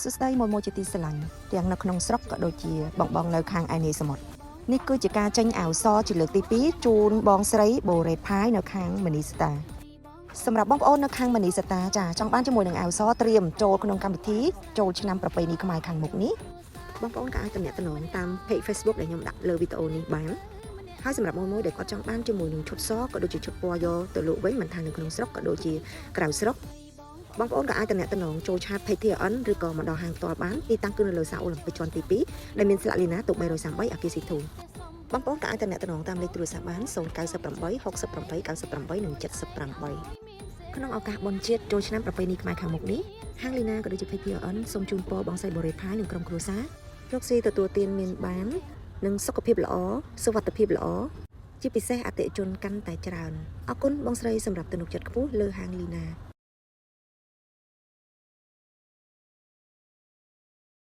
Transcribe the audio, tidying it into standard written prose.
សួស្តីមួយជាទីស្រឡាញ់ទាំងនៅក្នុងស្រុកក៏ដូចជាបងនៅខាងឯនីសមុទ្រនេះគឺជាការចេញអាវសជាលើកទី2ជូនបងស្រីបូរ៉េតផាយនៅខាងមនីស្តាសម្រាប់បងប្អូននៅខាងមនីស្តាចាចង់បានជាមួយនឹងអាវសត្រៀមចូលក្នុងកម្មវិធីចូលឆ្នាំប្រពៃណីខ្មែរខាងមុខនេះបងប្អូនក៏អាចទំនាក់ទំនងតាម page Facebook ដែលខ្ញុំដាក់លើវីដេអូនេះបានហើយសម្រាប់មួយដែលគាត់ចង់បានជាមួយនឹងឈុតសក៏ដូចជាឈុតពណ៌យកទៅលក់វិញមិនថានៅក្នុងស្រុកក៏ដូចជាក្រៅស្រុកបងប្អូនក៏អាចទំនាក់ទំនងចូលឆាត Patreon ឬក៏មកដល់ហាងផ្ទាល់បានទីតាំងគឺនៅលើសាអូឡ িম্পিক ជាន់ទី2ដែលមានស្លាកលីណាទុក333អគារស៊ីធូបងប្អូនក៏អាចទំនាក់ទំនងតាមលេខទូរស័ព្ទបាន098 68 98 និង78ក្នុងឱកាសបុណ្យជាតិចូលឆ្នាំប្រពៃណីខ្មែរខាងមុខនេះហាងលីណាក៏ដូចជា Patreon សូមជូនពរបងស្រីបូរ៉េផាយនិងក្រុមគ្រួសាររកស៊ីទទួលទានមានបាននិងសុខភាពល្អសុវត្ថិភាពល្អជាពិសេសអតិថិជនកាន់តែច្រើនអរគុណបងស្រីសម្រាប់ទំនុកចិត្តខ្ពស់លើហាងលីណា